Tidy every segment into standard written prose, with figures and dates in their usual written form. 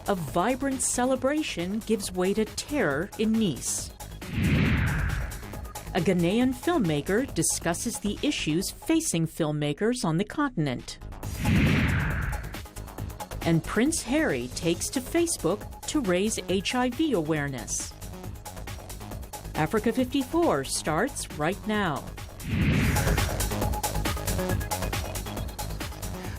A vibrant celebration gives way to terror in Nice. A Ghanaian filmmaker discusses the issues facing filmmakers on the continent. And Prince Harry takes to Facebook to raise HIV awareness. Africa 54 starts right now.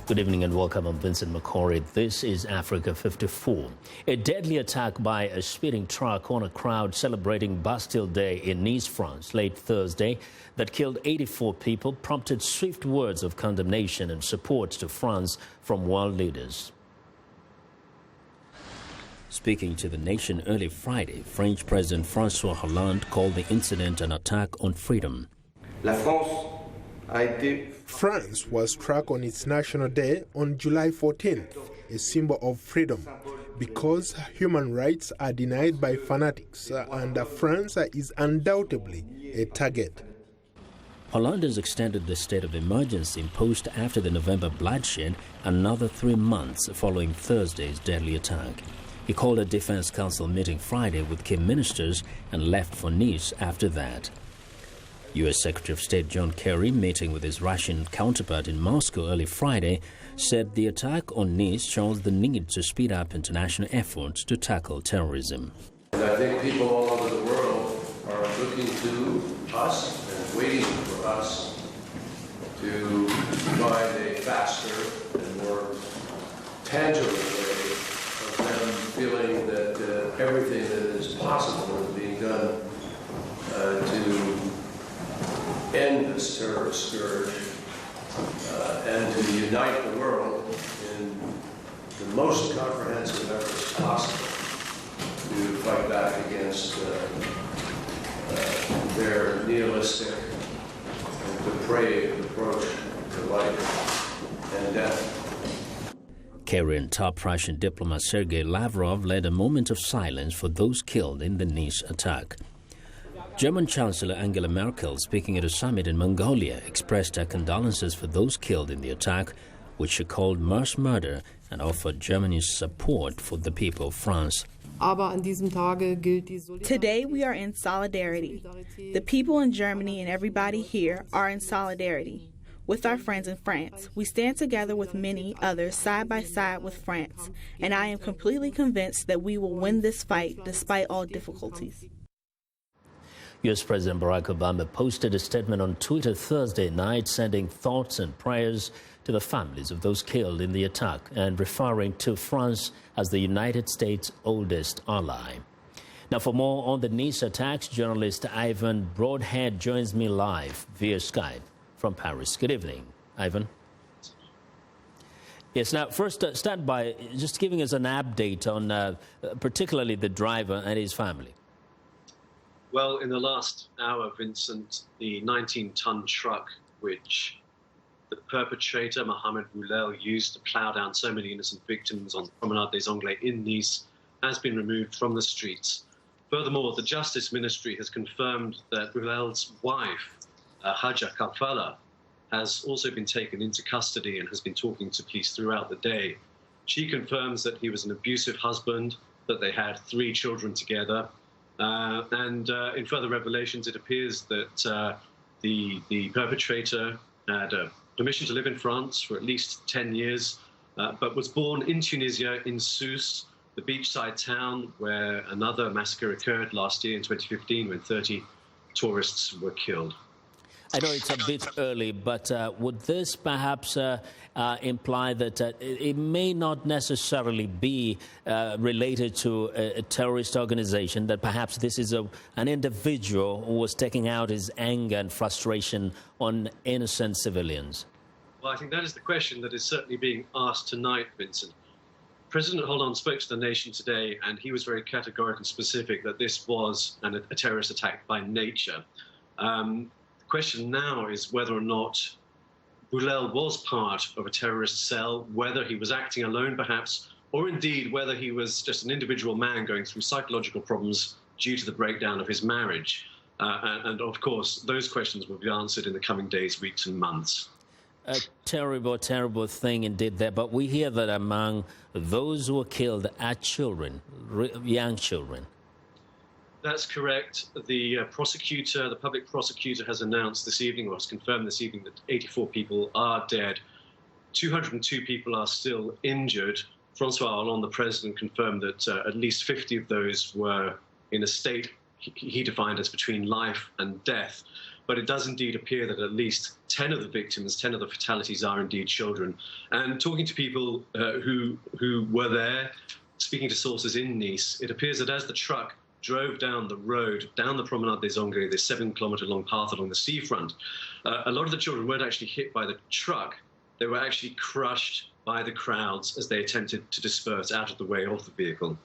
Good evening and welcome. I'm Vincent Makori. This is Africa 54. A deadly attack by a speeding truck on a crowd celebrating Bastille Day in Nice, France, late Thursday that killed 84 people prompted swift words of condemnation and support to France from world leaders. Speaking to the nation early Friday, French President François Hollande called the incident an attack on freedom. France was struck on its National Day on July 14th, a symbol of freedom, because human rights are denied by fanatics, and France is undoubtedly a target. Hollande has extended the state of emergency imposed after the November bloodshed another 3 months following Thursday's deadly attack. He called a Defense Council meeting Friday with key ministers and left for Nice after that. U.S. Secretary of State John Kerry, meeting with his Russian counterpart in Moscow early Friday, said the attack on Nice shows the need to speed up international efforts to tackle terrorism. And I think people all over the world are looking to us and waiting for us to find a faster and more tangible way of them feeling that everything that is possible is being done to end this terrorist scourge and to unite the world in the most comprehensive efforts possible to fight back against their nihilistic and depraved approach to life and death. Kerry and top Russian diplomat Sergei Lavrov led a moment of silence for those killed in the Nice attack. German Chancellor Angela Merkel, speaking at a summit in Mongolia, expressed her condolences for those killed in the attack, which she called mass murder, and offered Germany's support for the people of France. Today we are in solidarity. The people in Germany and everybody here are in solidarity with our friends in France. We stand together with many others side by side with France, and I am completely convinced that we will win this fight despite all difficulties. U.S. President Barack Obama posted a statement on Twitter Thursday night sending thoughts and prayers to the families of those killed in the attack and referring to France as the United States' oldest ally. Now, for more on the Nice attacks, journalist Ivan Broadhead joins me live via Skype from Paris. Good evening, Ivan. Yes, now first start by just giving us an update on particularly the driver and his family. Well, in the last hour, Vincent, the 19-ton truck which the perpetrator, Mohamed Boulel, used to plough down so many innocent victims on the Promenade des Anglais in Nice has been removed from the streets. Furthermore, the Justice Ministry has confirmed that Boulel's wife, Haja Kafala, has also been taken into custody and has been talking to police throughout the day. She confirms that he was an abusive husband, that they had 3 children together. And in further revelations, it appears that the perpetrator had permission to live in France for at least 10 years, but was born in Tunisia, in Sousse, the beachside town where another massacre occurred last year in 2015 when 30 tourists were killed. I know it's a bit early, but would this perhaps imply that it may not necessarily be related to a terrorist organization, that perhaps this is an individual who was taking out his anger and frustration on innocent civilians? Well, I think that is the question that is certainly being asked tonight, Vincent. President Hollande spoke to the nation today, and he was very categorical and specific that this was a terrorist attack by nature. The question now is whether or not Boulel was part of a terrorist cell, whether he was acting alone perhaps, or indeed whether he was just an individual man going through psychological problems due to the breakdown of his marriage. And of course, those questions will be answered in the coming days, weeks and months. a terrible, terrible thing indeed there. But we hear that among those who were killed are children, young children. That's correct. The prosecutor, the public prosecutor, has announced this evening, or has confirmed this evening, that 84 people are dead. 202 people are still injured. Francois Hollande, the president, confirmed that at least 50 of those were in a state he defined as between life and death. But it does indeed appear that at least 10 of the victims, 10 of the fatalities are indeed children. And talking to people who were there, speaking to sources in Nice, it appears that as the truck drove down the road, down the Promenade des Anglais, this 7-kilometre-long path along the seafront, a lot of the children weren't actually hit by the truck. They were actually crushed by the crowds as they attempted to disperse out of the way of the vehicle.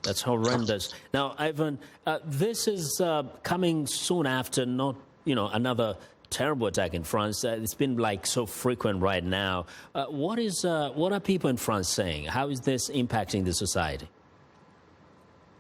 That's horrendous. Now, Ivan, this is coming soon after another terrible attack in France. It's been like so frequent right now. What are people in France saying? How is this impacting the society?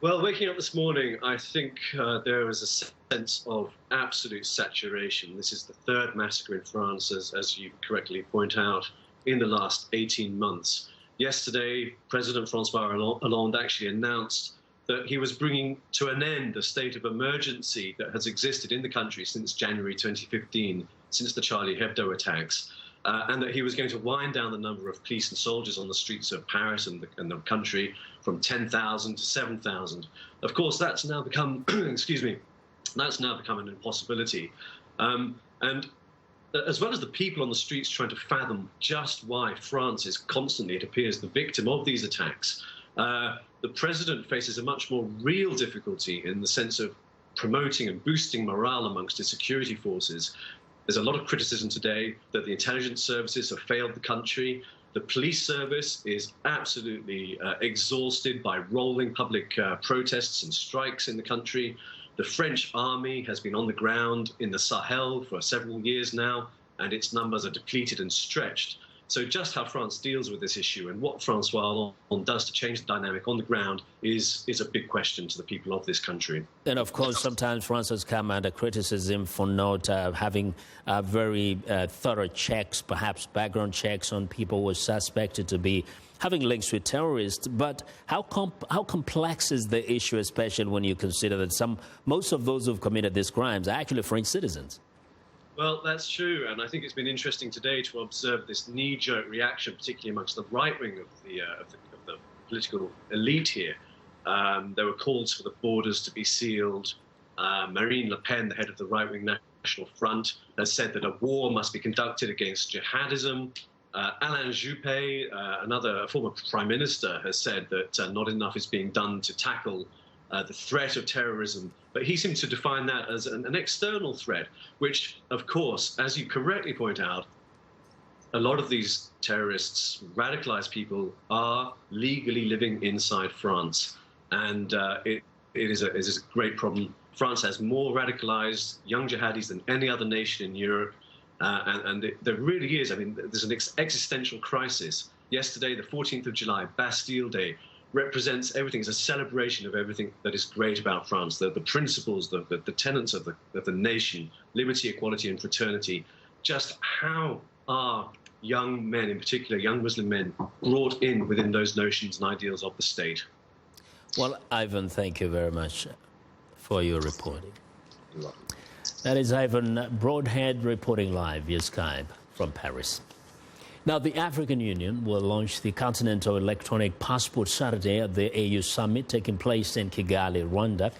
Well, waking up this morning, I think there is a sense of absolute saturation. This is the third massacre in France, as you correctly point out, in the last 18 months. Yesterday, President Francois Hollande actually announced that he was bringing to an end the state of emergency that has existed in the country since January 2015, since the Charlie Hebdo attacks, and that he was going to wind down the number of police and soldiers on the streets of Paris and the country from 10,000 to 7,000. Of course, that's now become, that's now become an impossibility. And as well as the people on the streets trying to fathom just why France is constantly, it appears, the victim of these attacks, the president faces a much more real difficulty in the sense of promoting and boosting morale amongst his security forces. There's a lot of criticism today that the intelligence services have failed the country. The police service is absolutely exhausted by rolling public protests and strikes in the country. The French army has been on the ground in the Sahel for several years now, and its numbers are depleted and stretched. So just how France deals with this issue and what Francois Hollande does to change the dynamic on the ground is a big question to the people of this country. And of course, sometimes France has come under criticism for not having very thorough checks, perhaps background checks on people who are suspected to be having links with terrorists. But how complex is the issue, especially when you consider that most of those who've committed these crimes are actually French citizens? Well, that's true, and I think it's been interesting today to observe this knee-jerk reaction, particularly amongst the right wing of the political elite here. There were calls for the borders to be sealed. Marine Le Pen, the head of the right-wing National Front, has said that a war must be conducted against jihadism. Alain Juppé, another former prime minister, has said that not enough is being done to tackle the threat of terrorism. But he seems to define that as an external threat, which, of course, as you correctly point out, a lot of these terrorists, radicalized people, are legally living inside France. And it is a great problem. France has more radicalized young jihadis than any other nation in Europe. And there really is, there's an existential crisis. Yesterday, the 14th of July, Bastille Day, represents everything. It's a celebration of everything that is great about France, the principles, the tenets of the nation, liberty, equality, and fraternity. Just how are young men, in particular young Muslim men, brought in within those notions and ideals of the state? Well, Ivan, thank you very much for your reporting. That is Ivan Broadhead reporting live via Skype from Paris. Now, the African Union will launch the Continental Electronic Passport Saturday at the AU Summit taking place in Kigali, Rwanda.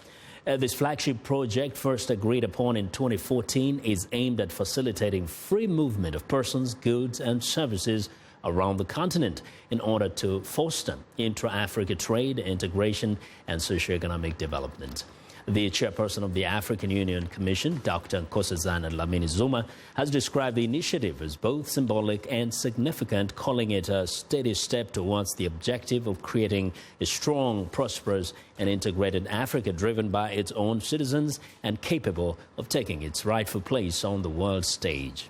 This flagship project, first agreed upon in 2014, is aimed at facilitating free movement of persons, goods and services around the continent in order to foster intra-Africa trade, integration and socio-economic development. The chairperson of the African Union Commission, Dr. Nkosazana Dlamini-Zuma, has described the initiative as both symbolic and significant, calling it a steady step towards the objective of creating a strong, prosperous and integrated Africa driven by its own citizens and capable of taking its rightful place on the world stage.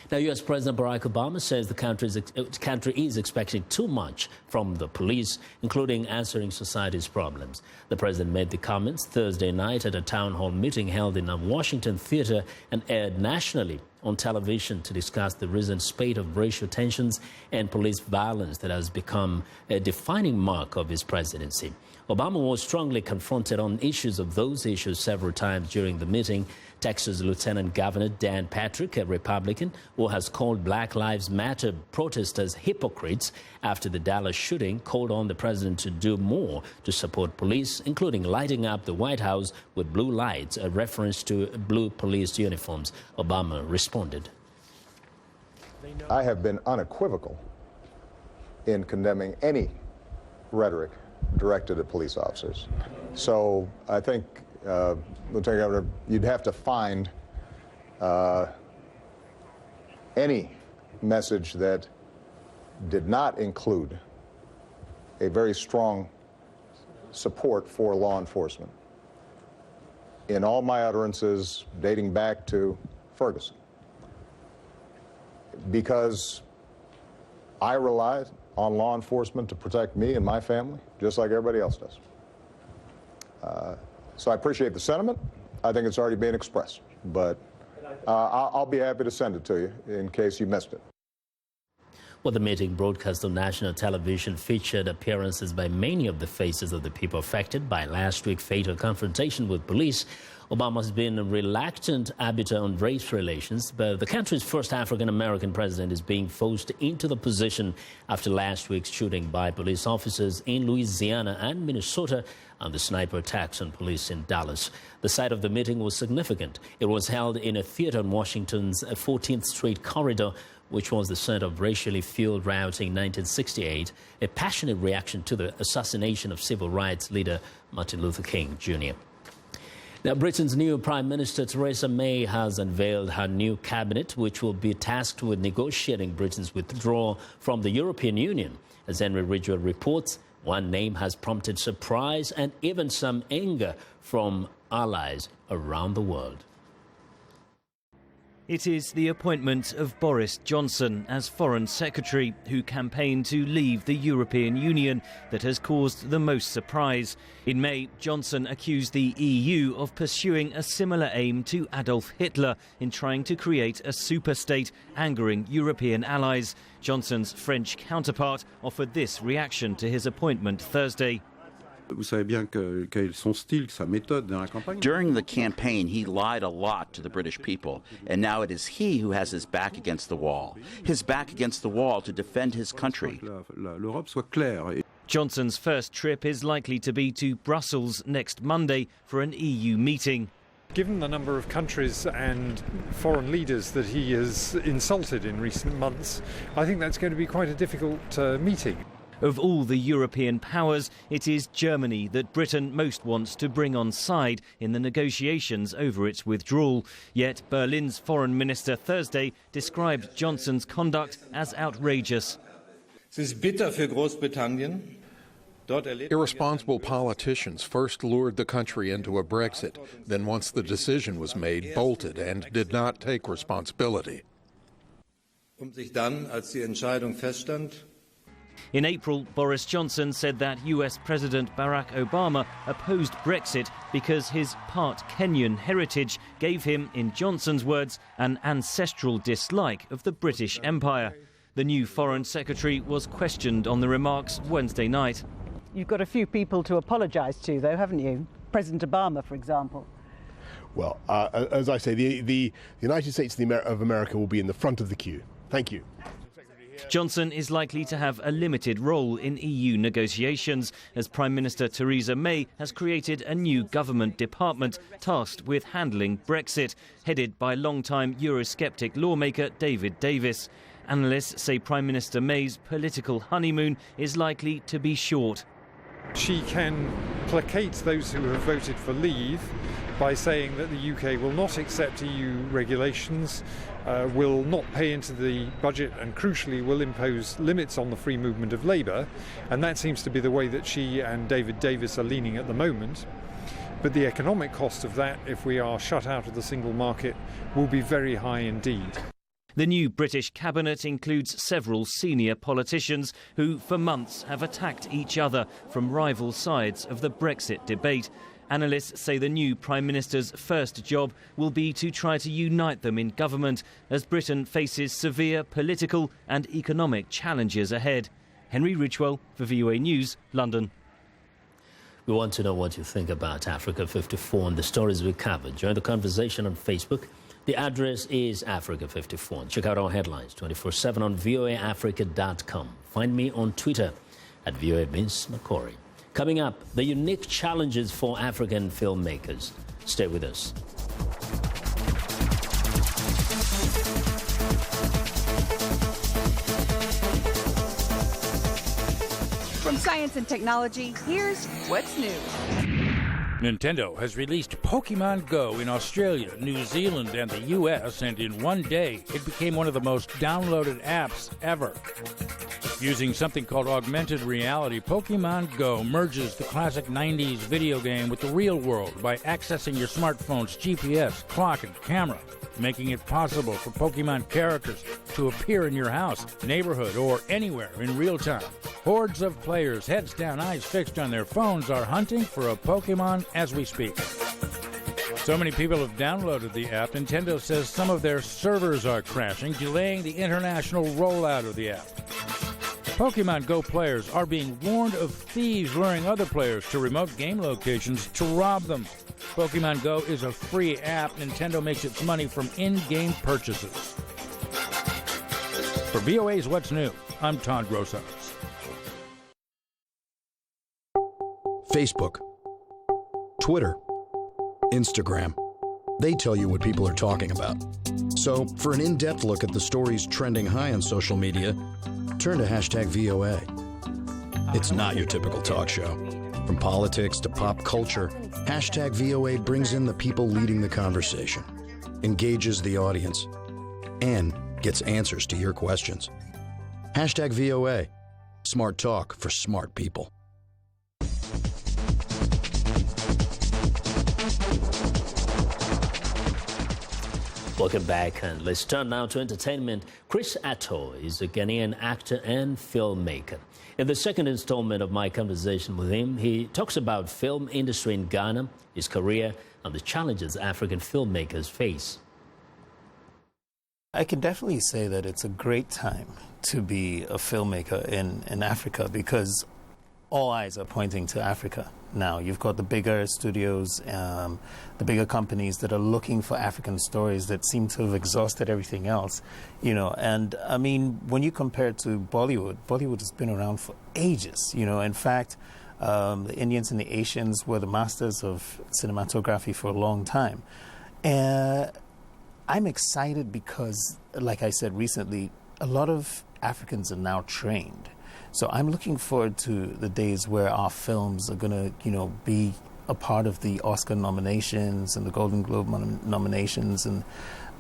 Now, U.S. President Barack Obama says the country is expecting too much from the police, including answering society's problems. The president made the comments Thursday night at a town hall meeting held in a Washington theater and aired nationally on television to discuss the recent spate of racial tensions and police violence that has become a defining mark of his presidency. Obama was strongly confronted on issues of those issues several times during the meeting. Texas Lieutenant Governor Dan Patrick, a Republican, who has called Black Lives Matter protesters hypocrites after the Dallas shooting, called on the president to do more to support police, including lighting up the White House with blue lights, a reference to blue police uniforms. Obama responded. I have been unequivocal in condemning any rhetoric directed at police officers. So I think, Lieutenant Governor, you'd have to find any message that did not include a very strong support for law enforcement in all my utterances dating back to Ferguson. Because I relied on law enforcement to protect me and my family, just like everybody else does. So I appreciate the sentiment. I think it's already been expressed, but I'll be happy to send it to you in case you missed it. Well, the meeting, broadcast on national television, featured appearances by many of the faces of the people affected by last week's fatal confrontation with police. Obama has been a reluctant arbiter on race relations, but the country's first African-American president is being forced into the position after last week's shooting by police officers in Louisiana and Minnesota and the sniper attacks on police in Dallas. The site of the meeting was significant. It was held in a theater on Washington's 14th Street corridor, which was the center of racially fueled rioting in 1968, a passionate reaction to the assassination of civil rights leader Martin Luther King, Jr. Now, Britain's new Prime Minister Theresa May has unveiled her new cabinet, which will be tasked with negotiating Britain's withdrawal from the European Union. As Henry Ridgwell reports, one name has prompted surprise and even some anger from allies around the world. It is the appointment of Boris Johnson as Foreign Secretary, who campaigned to leave the European Union, that has caused the most surprise. In May, Johnson accused the EU of pursuing a similar aim to Adolf Hitler in trying to create a superstate, angering European allies. Johnson's French counterpart offered this reaction to his appointment Thursday. Vous savez bien quel est son style, sa méthode dans la campagne. During the campaign, he lied a lot to the British people, and now it is he who has his back against the wall. His back against the wall to defend his country. L'Europe soit claire. Johnson's first trip is likely to be to Brussels next Monday for an EU meeting. Given the number of countries and foreign leaders that he has insulted in recent months, I think that's going to be quite a difficult meeting. Of all the European powers, it is Germany that Britain most wants to bring on side in the negotiations over its withdrawal. Yet Berlin's foreign minister Thursday described Johnson's conduct as outrageous. Irresponsible politicians first lured the country into a Brexit, then once the decision was made, bolted and did not take responsibility. In April, Boris Johnson said that US President Barack Obama opposed Brexit because his part Kenyan heritage gave him, in Johnson's words, an ancestral dislike of the British Empire. The new Foreign Secretary was questioned on the remarks Wednesday night. You've got a few people to apologise to, though, haven't you? President Obama, for example. Well, as I say, the United States of America will be in the front of the queue. Thank you. Johnson is likely to have a limited role in EU negotiations, as Prime Minister Theresa May has created a new government department tasked with handling Brexit, headed by longtime Eurosceptic lawmaker David Davis. Analysts say Prime Minister May's political honeymoon is likely to be short. She can placate those who have voted for leave by saying that the UK will not accept EU regulations, will not pay into the budget, and crucially will impose limits on the free movement of labour, and that seems to be the way that she and David Davis are leaning at the moment. But the economic cost of that, if we are shut out of the single market, will be very high indeed. The new British cabinet includes several senior politicians who for months have attacked each other from rival sides of the Brexit debate. Analysts say the new Prime Minister's first job will be to try to unite them in government as Britain faces severe political and economic challenges ahead. Henry Ridgewell for VOA News, London. We want to know what you think about Africa 54 and the stories we covered. Join the conversation on Facebook. The address is Africa 54. Check out our headlines 24/7 on voaafrica.com. Find me on Twitter at VOA Vincent Makori. Coming up, the unique challenges for African filmmakers. Stay with us. From science and technology, here's what's new. Nintendo has released Pokemon Go in Australia, New Zealand, and the US, and in one day, it became one of the most downloaded apps ever. Using something called augmented reality, Pokemon Go merges the classic 90s video game with the real world by accessing your smartphone's GPS, clock, and camera, making it possible for Pokemon characters to appear in your house, neighborhood, or anywhere in real time. Hordes of players, heads down, eyes fixed on their phones, are hunting for a Pokemon as we speak. So many people have downloaded the app, Nintendo says some of their servers are crashing, delaying the international rollout of the app. Pokemon Go players are being warned of thieves luring other players to remote game locations to rob them. Pokemon Go is a free app. Nintendo makes its money from in-game purchases. For VOA's What's New, I'm Todd Rosas. Facebook, Twitter, Instagram. They tell you what people are talking about. So, for an in-depth look at the stories trending high on social media, turn to #VOA. It's not your typical talk show. From politics to pop culture, #VOA brings in the people leading the conversation, engages the audience, and gets answers to your questions. #VOA. Smart talk for smart people. Welcome back, and let's turn now to entertainment. Chris Atto is a Ghanaian actor and filmmaker. In the second installment of my conversation with him, he talks about film industry in Ghana, his career, and the challenges African filmmakers face. I can definitely say that it's a great time to be a filmmaker in Africa because all eyes are pointing to Africa now. You've got the bigger studios, the bigger companies that are looking for African stories that seem to have exhausted everything else, you know. And I mean, when you compare it to Bollywood has been around for ages, you know. In fact, the Indians and the Asians were the masters of cinematography for a long time. And I'm excited because, like I said recently, a lot of Africans are now trained. So I'm looking forward to the days where our films are going to, you know, be a part of the Oscar nominations and the Golden Globe nominations. And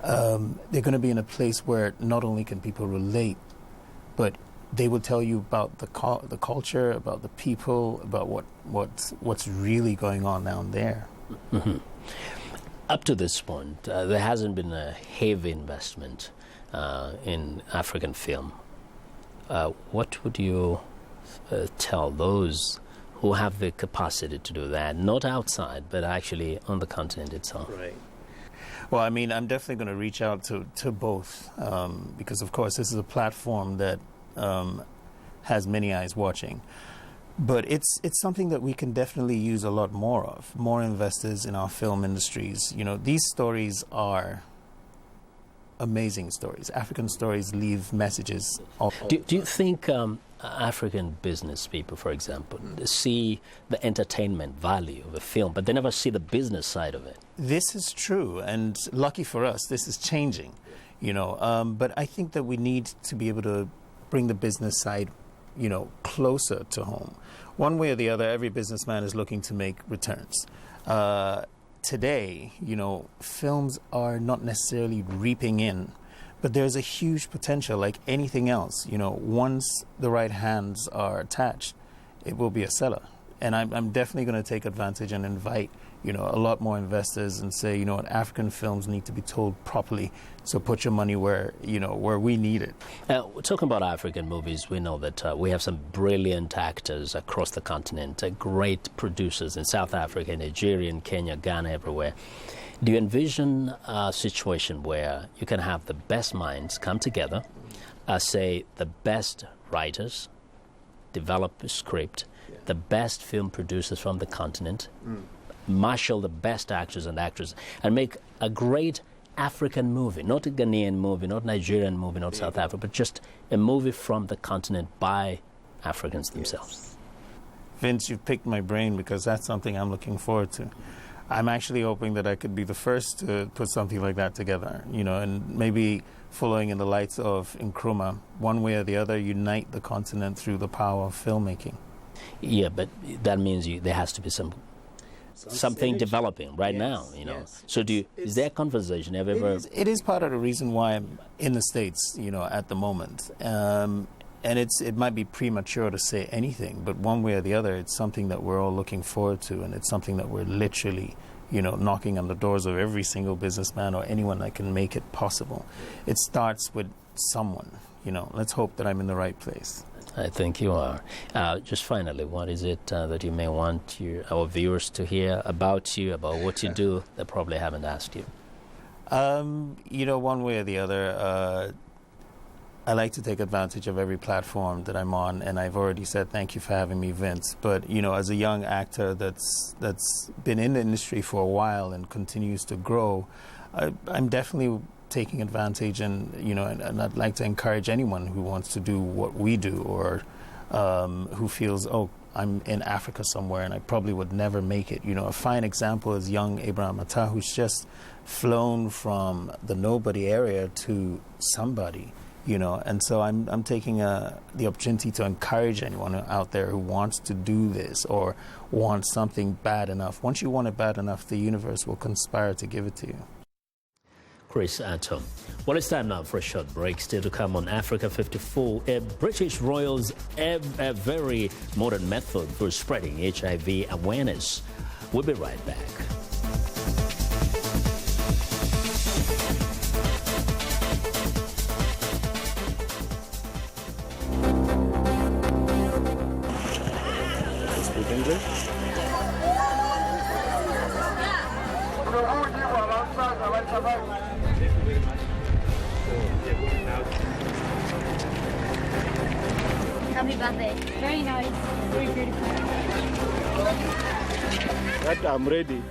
they're going to be in a place where not only can people relate, but they will tell you about the culture, about the people, about what's really going on down there. Mm-hmm. Up to this point, there hasn't been a heavy investment in African film. What would you tell those who have the capacity to do that, not outside, but actually on the continent itself? Right. Well, I mean, I'm definitely going to reach out to both because, of course, this is a platform that has many eyes watching. But it's something that we can definitely use a lot more of, more investors in our film industries. You know, these stories are amazing stories. African stories leave messages. Do you think African business people, for example, see the entertainment value of a film, but they never see the business side of it? This is true, and lucky for us, this is changing, you know. But I think that we need to be able to bring the business side, you know, closer to home. One way or the other, every businessman is looking to make returns. Today, you know, films are not necessarily reaping in, but there's a huge potential like anything else. You know, once the right hands are attached, it will be a seller. And I'm definitely going to take advantage and invite, a lot more investors and say, what African films need to be told properly. So put your money where, where we need it. Talking about African movies, we know that we have some brilliant actors across the continent, great producers in South Africa, Nigeria, Kenya, Ghana, everywhere. Do you envision a situation where you can have the best minds come together, say the best writers, develop a script, the best film producers from the continent, marshal the best actors and actresses, and make a great African movie, not a Ghanaian movie, not Nigerian movie, not South Africa, but just a movie from the continent by Africans themselves? Vince, you've picked my brain because that's something I'm looking forward to. I'm actually hoping that I could be the first to put something like that together, and maybe following in the lights of Nkrumah, one way or the other, unite the continent through the power of filmmaking. Yeah, but that means there has to be something developing right now, Yes. So is there a conversation? It is part of the reason why I'm in the States, at the moment. And it might be premature to say anything, but one way or the other, it's something that we're all looking forward to, and it's something that we're literally, knocking on the doors of every single businessman or anyone that can make it possible. It starts with someone, Let's hope that I'm in the right place. I think you are. Just finally, what is it that you may want our viewers to hear about you, about what you do, that probably haven't asked you? One way or the other, I like to take advantage of every platform that I'm on, and I've already said thank you for having me, Vince. But, as a young actor that's been in the industry for a while and continues to grow, I'm definitely taking advantage, and and I'd like to encourage anyone who wants to do what we do, or who feels, I'm in Africa somewhere and I probably would never make it. A fine example is young Abraham Atta, who's just flown from the nobody area to somebody, and so I'm taking the opportunity to encourage anyone out there who wants to do this or wants something bad enough. Once you want it bad enough, the universe will conspire to give it to you. Chris Atom. Well, it's time now for a short break. Still to come on Africa 54, British royals have a very modern method for spreading HIV awareness. We'll be right back. Speak English? Happy birthday. Very nice. Very beautiful. That I'm ready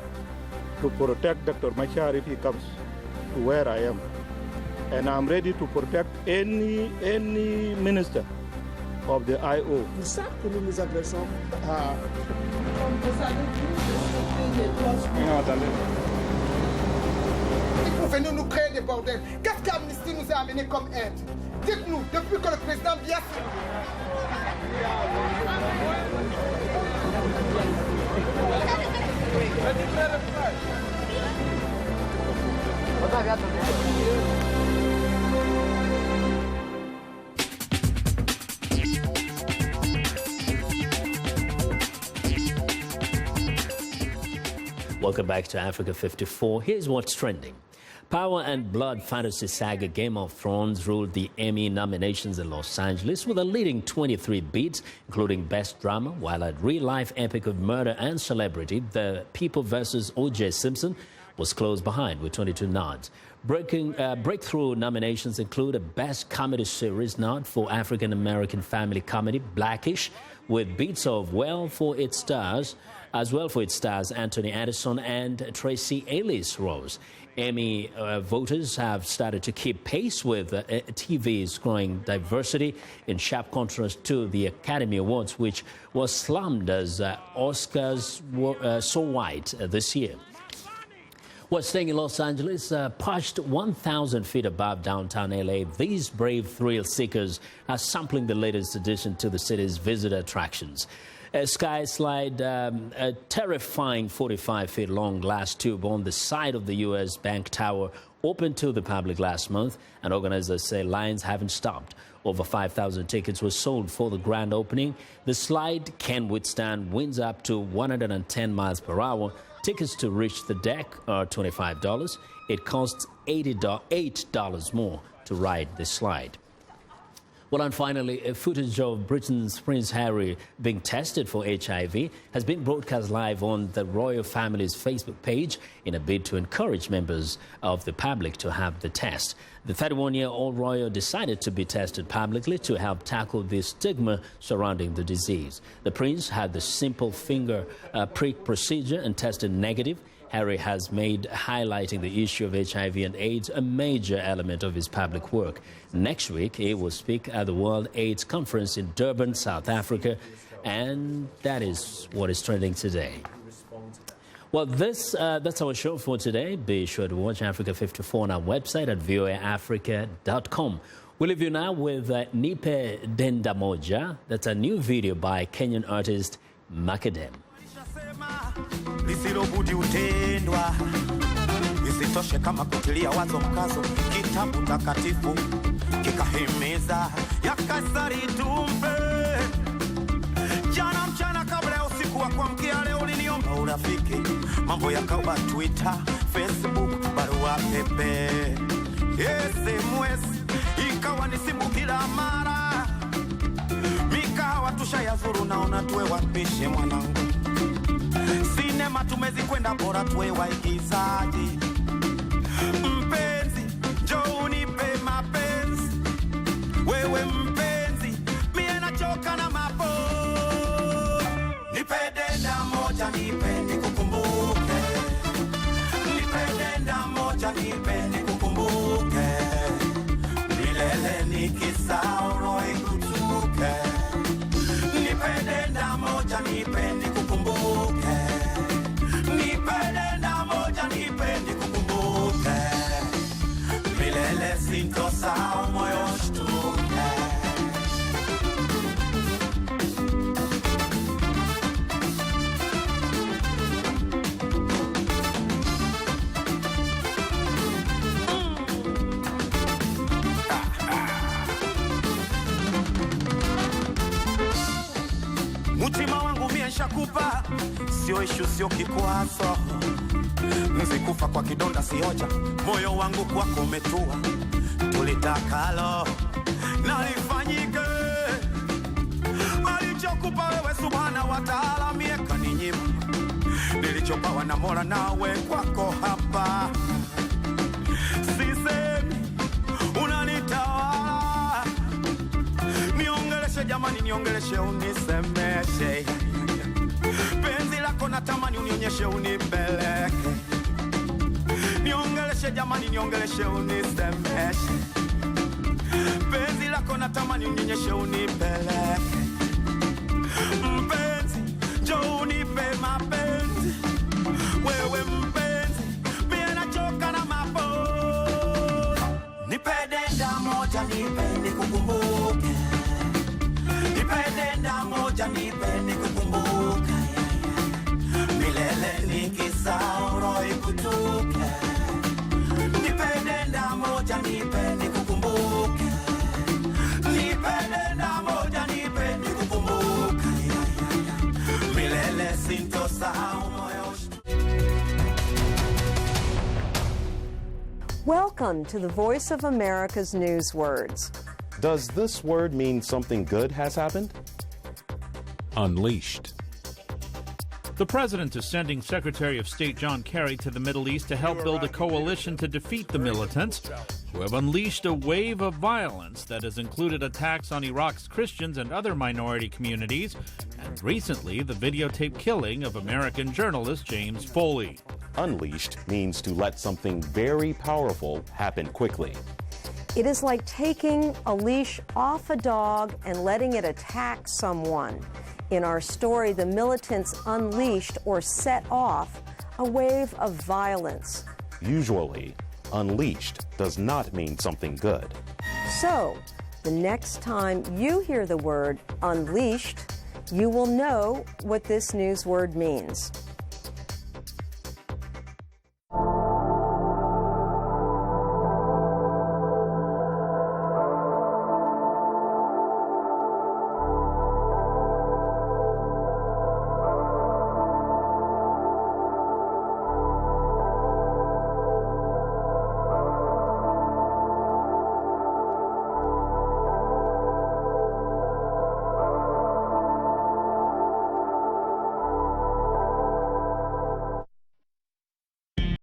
to protect Dr. Machar if he comes to where I am. And I'm ready to protect any minister of the IO. Pouvez-nous nous créer des bordels? Qu'est-ce qu'Amnesty nous a amené comme aide? Dites-nous, depuis que le président Bias... Welcome back to Africa 54. Here's what's trending. Power and blood fantasy saga Game of Thrones ruled the Emmy nominations in Los Angeles with a leading 23 beats, including Best Drama, while at real-life epic of murder and celebrity, The People vs. O.J. Simpson was close behind with 22 nods. Breakthrough nominations include a Best Comedy Series nod for African-American family comedy Blackish, with beats of for its stars Anthony Anderson and Tracy Ellis Rose. Emmy voters have started to keep pace with TV's growing diversity, in sharp contrast to the Academy Awards, which was slammed as Oscars were so white this year. What's staying in Los Angeles, perched 1,000 feet above downtown LA, these brave thrill seekers are sampling the latest addition to the city's visitor attractions. A sky slide, a terrifying 45-feet-long glass tube on the side of the U.S. Bank Tower opened to the public last month, and organizers say lines haven't stopped. Over 5,000 tickets were sold for the grand opening. The slide can withstand winds up to 110 miles per hour. Tickets to reach the deck are $25. It costs $8 more to ride the slide. Well, and finally, footage of Britain's Prince Harry being tested for HIV has been broadcast live on the royal family's Facebook page in a bid to encourage members of the public to have the test. The 31-year-old royal decided to be tested publicly to help tackle the stigma surrounding the disease. The prince had the simple finger prick procedure and tested negative. Harry has made highlighting the issue of HIV and AIDS a major element of his public work. Next week, he will speak at the World AIDS Conference in Durban, South Africa, and that is what is trending today. Well, that's our show for today. Be sure to watch Africa 54 on our website at voaafrica.com. We'll leave you now with Nipe Denda Moja. That's a new video by Kenyan artist Makadem. Lisilobudi utendwa, isitoshe kama kutilia wazo mkazo, kitabu takatifu kikahimiza ya Kaisari tumpe. Jana mchana kabla ya usiku wa kuamkia leo uliniomba urafiki, mambo yakawa Twitter, Facebook, barua pepe, SMS ikawa ni simu kila mara, mikawa tushayazuru naona tuwe wapishe mwanangu. Sinema tumezikwenda bora tuwe waigizaji. Mpenzi, njoo unipe mapenzi. Wewe mpenzi, mie nachoka na mapo. Nipe denda moja nipe nikukumbuke. Nipe denda moja nipe nikukumbuke. Milele nikisahau roho ikutuke. Nipe denda moja nipe nikukumbuke. Nipende moja nipende kukumbuke. Milele sintosahau moyo shtuke. Mutima wangu mie shakupa, sio ishu sio kikwazo. Nzikufa kwa kidonda sioja, moyo wangu kwako umetua. Tulitakalo nalifanyike, alichokupa wewe subhana wa ta'ala mie kaninyima. Nilichopawa na Mola nawe kwako hapa. Sisemi unanitawala, niongeleshe jamani, niongeleshe unisemeshe. Penzi lako natamani unionyeshe unipeleke. Niongeleshe jamani, niongeleshe unisemeshe. Penzi lako natamani unionyeshe unipeleke. Mpenzi, njoo unipe mapenzi. Wewe mpenzi, mie nachoka na mapo. Nipe denda moja nipe nikukumbuke. Nipe denda moja nipe nikukumbuke. Milele nikisahau roho ikutuke. Nipe denda moja nipe nikukumbuke. Nipe denda moja nipe nikukumbuke. Milele sintosahau moyo. Welcome to the Voice of America's News Words. Does this word mean something good has happened? Unleashed. The president is sending Secretary of State John Kerry to the Middle East to help build a coalition to defeat the militants who have unleashed a wave of violence that has included attacks on Iraq's Christians and other minority communities, and recently the videotaped killing of American journalist James Foley. Unleashed means to let something very powerful happen quickly. It is like taking a leash off a dog and letting it attack someone. In our story, the militants unleashed or set off a wave of violence. Usually, unleashed does not mean something good. So, the next time you hear the word unleashed, you will know what this news word means.